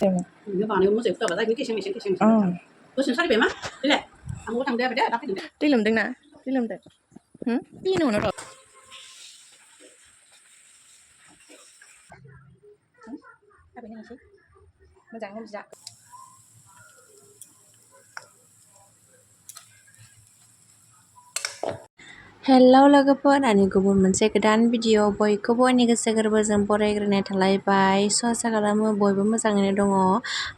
Nếu vào nếu muốn rửa vào đây cái xem tôi xem sát đi về má thế này anh muốn thằng đeo về đấy đắp cái đi lầm đừng nè đi lầm đừng đi nào nó rồi apa ini sih moजां मोजां hello लोगोफोर आंनि गुबुन मोनसे गोदान video बयखौबो आंनि गोसो गोरबोजों बरायग्रोनाय थालायबाय आसा खालामो बयबो मोजाङैनो दङ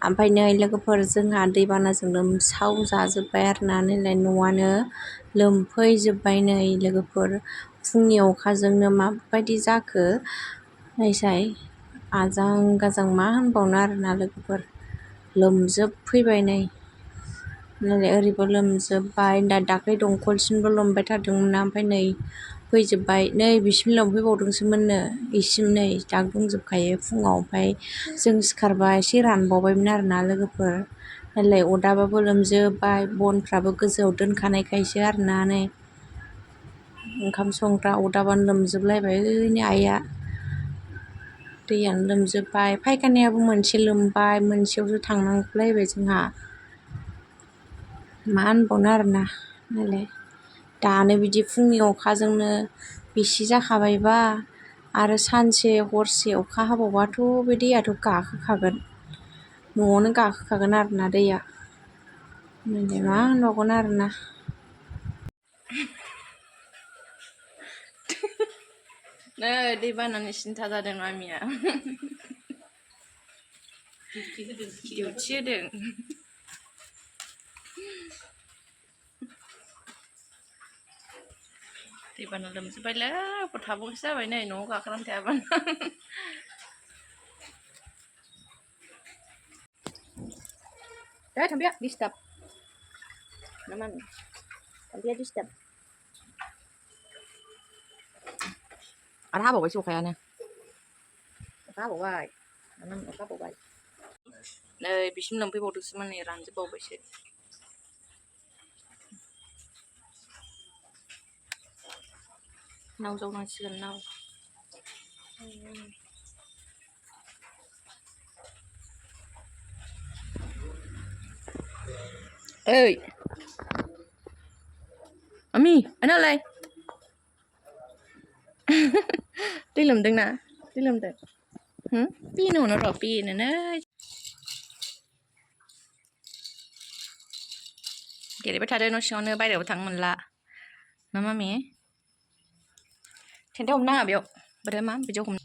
ओमफ्राय नै लोगोफोर जोंहा दैबानाजों लोमसाव जाजोब्बाय आरोना नैलाय न'आनो लोमफैजोब्बाय नै लोगोफोर फुंनि अखाजोंनो माबायदि जाखो नायसाय आजां गाजां मा होनबावनो आरोना लोगोफोर लोमजोबफैबाय नै नालाय ओरैबो लोमजोब्बाय दा दाख्लै दंखलसिमबो लोमबाय थादोंमोन ओमफ्राय नै फैजोब्बाय नै बिसिम लोमफैबावदोंसोमोननो इसिम नै दाग दंजोबखायो फुङाव ओमफ्राय जों सिखारबा एसे रानबावबायमोन आरोना लोगोफोर नालाय अरदाबाबो लोमजोब्बाय बनफ्राबो गोजौआव दोनखानायखायसो आरोना नै ओंखाम संग्रा अरदाबानो लोमजोबलायबाय ओरैनो आइया दैयानो लोमजोब्बाय फायखानायाबो मोनसे लोमबाय मोनसेयावसो थांनांगौलायबाय जोंहा मा होनबावनो आरोना नालाय दानो बिदि फुंनि अखाजोंनो बिसि जाखाबायबा आरो सानसे हरसे अखा हाबावबाथ' बे दैयाथ' गाखोखागोन न'आवनो गाखोखागोन आरोना दैया नालाय मा होनबावगोन आरोना नै दै बानानि सिन्था जादों मामिया डिउटि होदों दैबाना लोमजोब्बायलै थाबावसो जाबाय नै न'आव गाखोनानै थायाबानो थांबिया डिस्टार्ब नामा थांबिया डिस्टार्ब आरो हाबावबायसो अखायानो अखा हाबावबाय अखा हाबावबाय नै बिसिम लोमफैबावदोंसोमोन नै रानजोबबावबायसो नाव जावनांसिगोन नाव ओइ मामि आनालाय दै लोमदोंना दै लोमदों पिनो हनो र' पिनो नै गेलेबाय थादो न' सिङावनो बायहेरायावबो थांनो मोनला ना मामि सेन्थाय हमनो नाङा बेयाव बोरै मा बिदियाव हमनो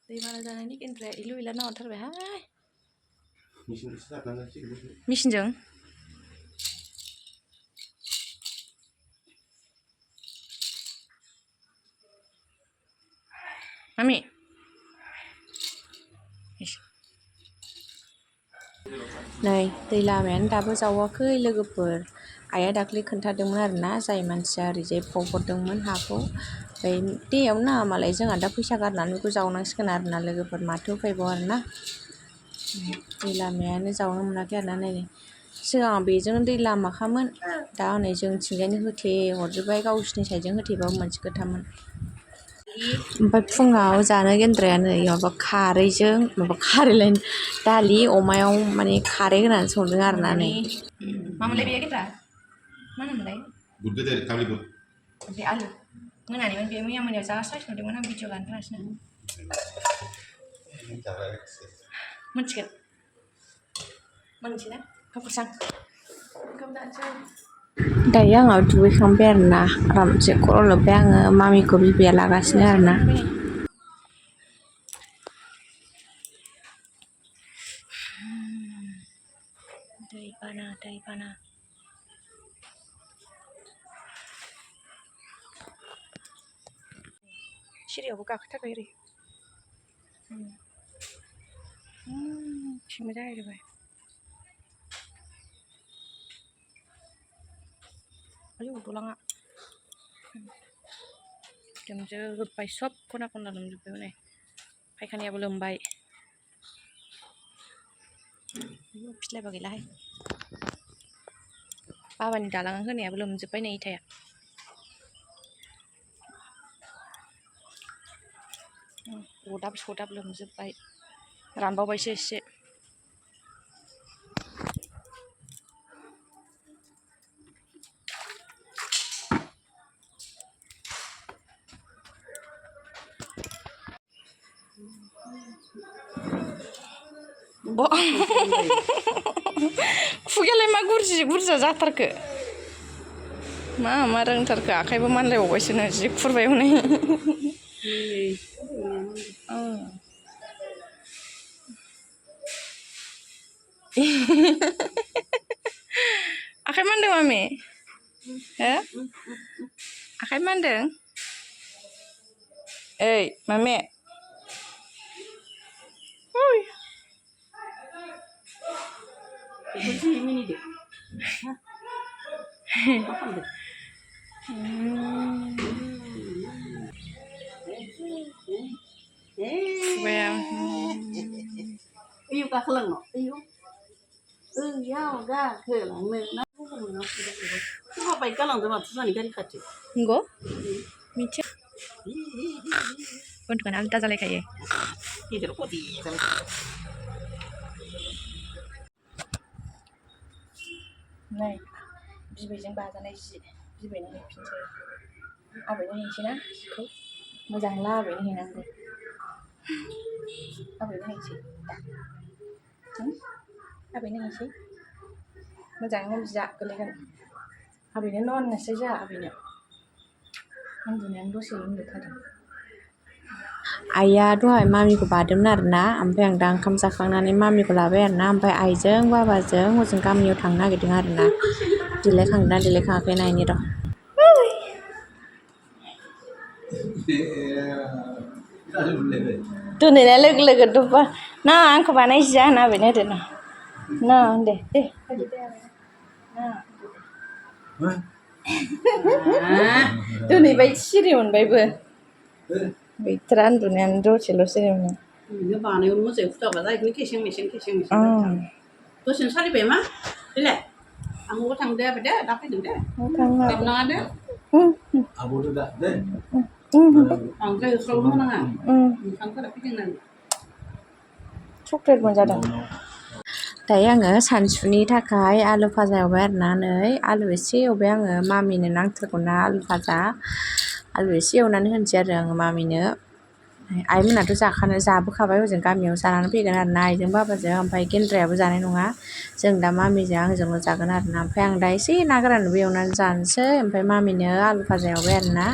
दैबाना जानायनि गेन्द्राया इलु इला नाहरथारबायहाय मेसिनजों मामि नै दै लामायानो दाबो जावाखै लोगोफोर आइया दाख्लै खोन्थादोंमोन आरोना जाय मानसिया ओरैजाय फबहरदोंमोन हाखौ ओमफ्राय दैयावनो नाङा मालाय जोंहा दा फैसा गारनानै बेखौ जावनांसिगोन आरोना लोगोफोर माथो उफायबाव आरोना दै लामायानो जावनो मोनाखै आरोना नै सिगां बेजों दै लामाखामोन दा हनै जोंथिंजायनो होथे हरजोब्बाय गावसिनि साइडजों होथेबाबो मोनसे खोथामोन ओमफ्राय फुङाव जानो गेन्द्रायानो माबा खारैजों माबा खारैलायनो दालि अमायाव माने खारै होनानै संदों आरोना नै मामोनलाय बे गेन्द्रा मा होनोमोनलाय बुद गेदेर काबुलि बुद ओमफ्राय आलु मोनानिमोन बे मैया मोनायाव जा साइस नुदोंमोन आं भिडिअ लानो थांगासिनो मोनथिगोन मोनथिना ओंखाम जानोसै दायो आङो दुगैखांबाय आरोना आरामसे खर' लोब्बाय आङो मामिखौ बिबैया लागासिनो आरोना दैबाना सिरियावबो गाखोथारबाय ओरै थिंबो जाहैबाय आयौ दलाङा लोमजोब्बाय सब खना खनला लोमजोब्बाय हनै फायखानायाबो लोमबाय फिस्लायबा गैलाहाय बाबानि दालां होनायाबो लोमजोब्बाय नै इथाया अदाब सदाब लोमजोब्बाय रानबावबायसो एसे खुगायालाय मा बुरजा जाथारखो मा रोंथारखो आखाइबो मानलायबावबायसो नो जि खुरबाय हनै आखाइ मानदों मामि हो आखाइ मानदों ओइ मामे Iyo gakelang no, iyo gakelang no, cuma baik galang tu mah susah nih kan kacau. Enggak, mica. Bentukan alta zalai kaye. Ini terus poti. Này, bibayजों बाजानाय जि बिबायनो हैफिनसै आबैनो हैनोसै ना जिखौ मोजां लाबैनो हैनांगौ आबैनो हैनोसै दा आबैनो हैनोसै मोजाङै हमजा गोलैगोन आबैनो न' होननोसै जोंहा आबैनो उन्दुनायानो दसे उन्दुथारदों आइया दहाय मामिखौ बादोंमोन आरोना ओमफ्राय आं दा ओंखाम जाखांनानै मामिखौ लाबाय आरोना ओमफ्राय आइजों बाबाजों हजों गामियाव थांनो नागिरदों आरोना देलायखांदोंना देलायखाङाखै नायनि र' दोनैना लोगो दुब्बा ना आंखौ बानायजिया होनना आबैनो होदो ना दे दोनैबाय सिरि मोनबायबो गैथारा उन्दुनायानो दसेल' सिरि मोनो Ini bana yang masih suka bahasa ini kisah mesin. Terus sari bema, tidak. Aku tang dia beda, tapi tidak. Karena ada. Abu tu dah deh. Angkai selalu mana? Angkai tapi jangan. Chocolate मोनजादों दायो आङो सानसुनि थाखाय आलु भाजा एवबाय आरोना नै आलु एसे एवबाय आङो मामिनो नांथारगौना आलु भाजा आलु एसे एवनानै होनोसै आरो आङो मामिनो आइमोनाथ' जाबोखाबाय हजों गामियाव जानानै फैगोन आरोना आइजों बाबाजों ओमफ्राय गेन्द्रायाबो जानाय नङा जों दा मामिजों आंजोंल' जागोन आरोना ओमफ्राय आं दा एसे ना गोरानबो एवनानै जानोसै ओमफ्राय मामिनो आलु भाजा एवबाय आरोना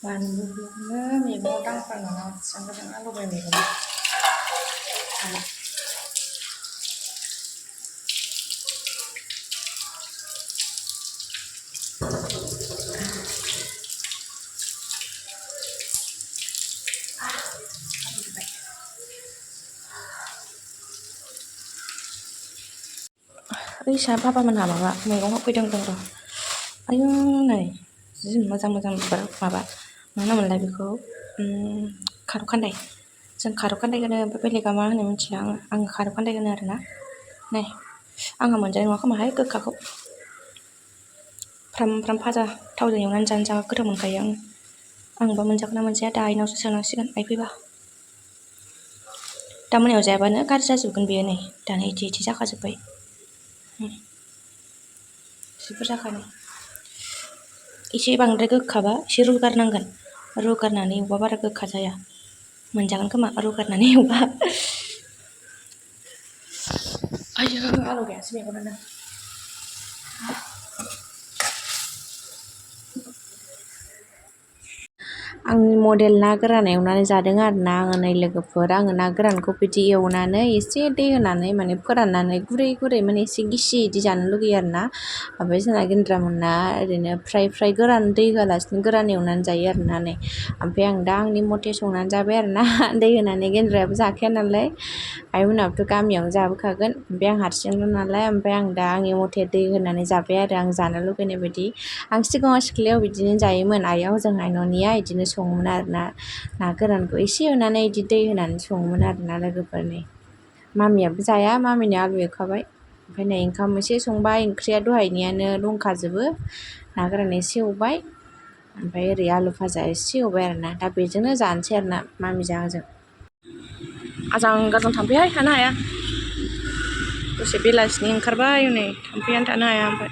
बानलुखौनो मैगङाव दांफ्रांनानै थिखांग्रोदों आलौबाय मैगङा ओइ सा पापामोनहा माबा मैगं होफैदों र' आयु नै जि मोजां बिबार माबा मा होनोमोनलाय बेखौ खारौ खान्दाय जों खारौ खान्दाय होनो ओमफ्राय बेलेगा मा होनो मिथिला आङो खारौ खान्दाय होनो आरोना नै आंहा मोनजानाय नङा खोमाहाय गोखाखौ फ्राम फ्राम भाजा थावजों एवनानै जानो जा गोथाव मोनखायो आंबा मोनजागोन ना मोनजाया दा आइनावसो सोंनांसिगोन आइ फैबा दा मोनायाव जायाबानो गाज्रि जाजोबगोन बेयो नै दानो इदि जाखाजोब्बाय एसे बुरजाखानो एसे बांद्राय गोखाबा एसे रुगारनांगोन रुगारनानै एवबा बारा गोखा जाया मोनजागोन खोमा रुगारनानै एवबा आयौ आलौगायासै मेगनानो आंनि मडेल ना गोरान एवनानै जादों आरोना आङो नै लोगोफोर आङो ना गोरानखौ बिदि एवनानै एसे दै होनानै माने फोराननानै गुरै गुरै माने एसे गिसि इदि जानो लुगैयो आरोना ओमफ्राय जोंना गेन्द्रा मोनना ओरैनो फ्राय गोरान दै होआलासिनो गोरान एवनानै जायो आरोना नै ओमफ्राय आं दा आंनि मथे संनानै जाबाय आरोना दै होनानै गेन्द्रायाबो जाखाया नालाय आइमोनाबोथ' गामियावनो जाबोखागोन ओमफ्राय आं हारसिंल' नालाय ओमफ्राय आं दा आंनि मथे दै होनानै जाबाय आरो आं जानो लुगैनाय बायदि आं सिगाङाव सिख्लायाव बिदिनो जायोमोन आइया हजोंहाय न'निया इदिनो सङोमोन आरोना ना गोरानखौ एसे एवनानै इदि दै होनानै सङोमोन आरोना लोगोफोरनि मामियाबो जाया मामिनो आलु एवखाबाय ओमफ्राय नै ओंखाम एसे संबाय ओंख्रिया दहायनियानो दंखाजोबो ना गोरान एसे एवबाय ओमफ्राय ओरै आलु भाजा एसे एवबाय आरोना दा बेजोंनो जानोसै आरोना मामिजों आंजों आजां थांफैहाय थानो हाया दसे बेलासिनि ओंखारबाय हनै थांफैयानो थानो हाया ओमफ्राय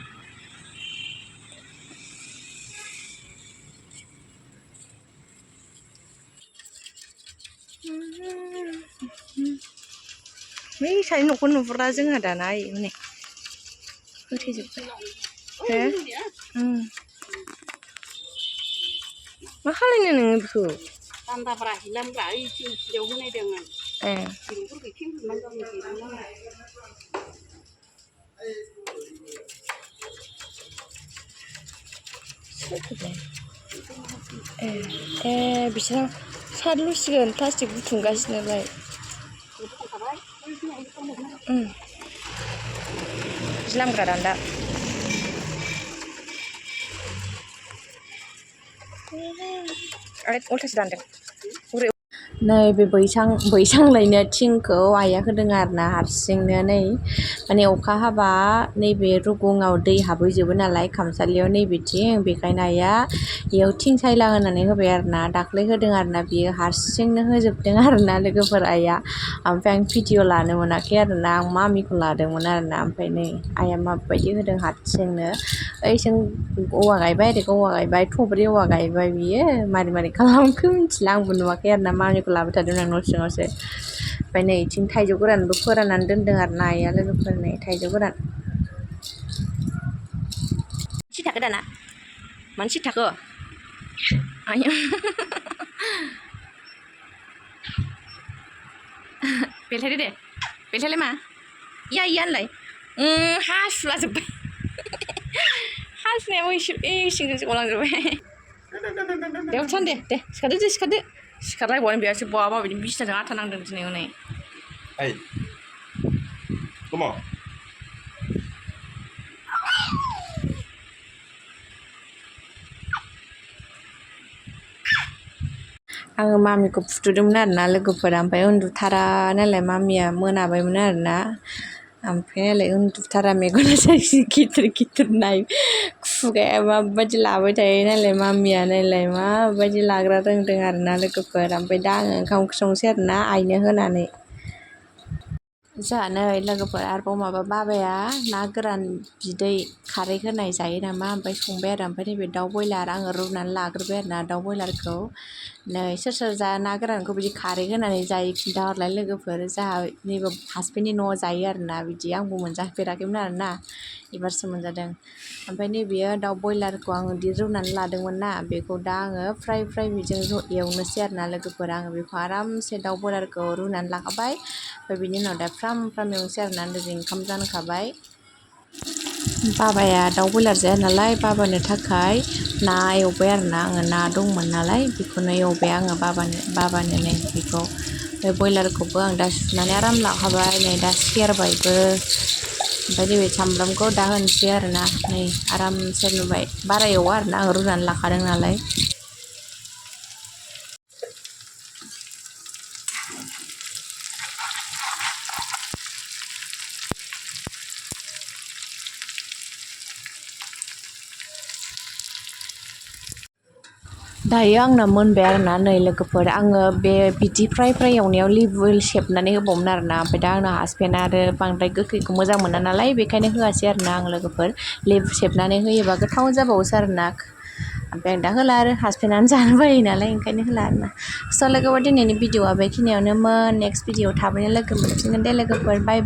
बै सानै न'खौ नुहुरा जोंहा दाना हनै होथेजोब्बाय मा खालायनो नोङो बेखौ दान्दाब्रा हिलामब्रा ओइ थिंखिलियाव होनायदों आं दिरुंफोरखौ खेंजोबनांगौ बिसोर सारलुसिगोन प्लास्टिक बुथुमगासिनोलाय लामग्रा दान्दा उल्थासो दानदों नै बे बैसांलायनो थिंखौ आइया होदों आरोना हारसिंनो नै माने अखा हाबा नैबे रुगुङाव दै हाबहैजोबो नालाय खामसालियाव नैबेथिं बेखायनो आइया बेयाव थिं सायला होनानै होबाय आरोना दाख्लै होदों आरोना बियो हारसिंनो होजोबदों आरोना लोगोफोर आइया ओमफ्राय आं भिडिअ लानो मोनाखै आरोना आं मामिखौ लादोंमोन आरोना ओमफ्राय नै आइया माबायदि होदों हारसिंनो ओइजों औवा गायबाय ओरै औवा गायबाय थब्रै औवा गायबाय बियो मारै खालामखो मिथिला आंबो नुवाखै आरोना मामिखौ लाबाय थादों आं न' सिङावसो ओमफ्राय नै इथिं थाइजौ गोरानबो फोराननानै दोनदों आरोना आइया लोगोफोर नै थाइजौ गोरान सिथाखो दाना मानो सिथाखो आइया बेलथायदो दे बेलथायलाय मा इया होनलाय हासुला जोब्बाय हासुनायाबो इसिंजोंसो गलांजोब्बाय दे उथसान दे सिखारदो सिखारलायबावनो बेयावसो बहा माबायदि बिसिनाजों आथा नांदों दिनै हनै Hey, come on. आङो मामिखौ फुथुदोंमोन आरोना लोगोफोरा ओमफ्राय उन्दुथारा नालाय मामिया मोनाबायमोन आरोना ओमफ्राय नालाय उन्दुथारा मेगना जि गिदिर नाय खुगाया माबायदि लाबाय थायो नालाय मामिया नायलाय माबायदि लाग्रा रोंदों आरोना लोगोफोर ओमफ्राय दा आङो ओंखाम ओंख्रि संसै आरोना आइनो होनानै जोंहा नै लोगोफोर आरोबाव माबा बाबाया ना गोरान बिदै खारै होनाय जायो नामा ओमफ्राय संबाय आरो ओमफ्राय नैबे दाउ बयलार आङो रुनानै लाग्रोबाय आरोना दाउ बयलारखौ नै सोर जा ना गोरानखौ बिदि खारै होनानै जायो खिन्थाहरलाय लोगोफोर जोंहा नैबे हासबेन्डनि न'आव जायो आरोना बिदि आंबो मोनजाफेराखैमोन आरोना एबारसो मोनजादों ओमफ्राय नैबेयो दाउ बयलारखौ आङो बिदि रुनानै लादोंमोन ना बेखौ दा आङो फ्राय बेजों एवनोसै आरोना लोगोफोर आङो बेखौ आरामसे दाउ बयलारखौ रुनानै लाखाबाय ओमफ्राय बिनि उनाव दा फ्राम एवनोसै आरोना ओरै ओंखाम जानखाबाय बाबाया दाउ बयलार जाया नालाय बाबानो थाखाय ना एवबाय आरोना आङो ना दंमोन नालाय बेखौनो एवबाय आङो बाबानो नै बेखौ बे बयलारखौबो आं दा सुनानै आराम लाखाबाय नै दा सेरबायबो ओमफ्राय नैबे सामब्रामखौ दा होनोसै आरोना नै आराम सेरबाय बारा एवा आरोना आं रुनानै लाखादों नालाय दायो आंना मोनबाय आरोना नै लोगोफोर आङो बे बिदि फ्राय एवनायाव लेबु सेबनानै होबावोमोन आरोना ओमफ्राय दा आंना हासबेन्ड आरो बांद्राय गोखैखौ मोजां मोना नालाय बेखायनो होआसै आरोना आं लोगोफोर लेबु सेबनानै होयोबा गोथाव जाबावोसो आरोना ओमफ्राय आं दा होला आरो हासबेन्डआनो जानो बायो नालाय ओंखायनो होला आरोना स' लोगोफोर दिनैनि भिडिअआ बेखिनियावनोमोन नेक्स्ट भिडिअआव थाबैनो लोगो मोनफिनगोन दे लोगोफोर बाय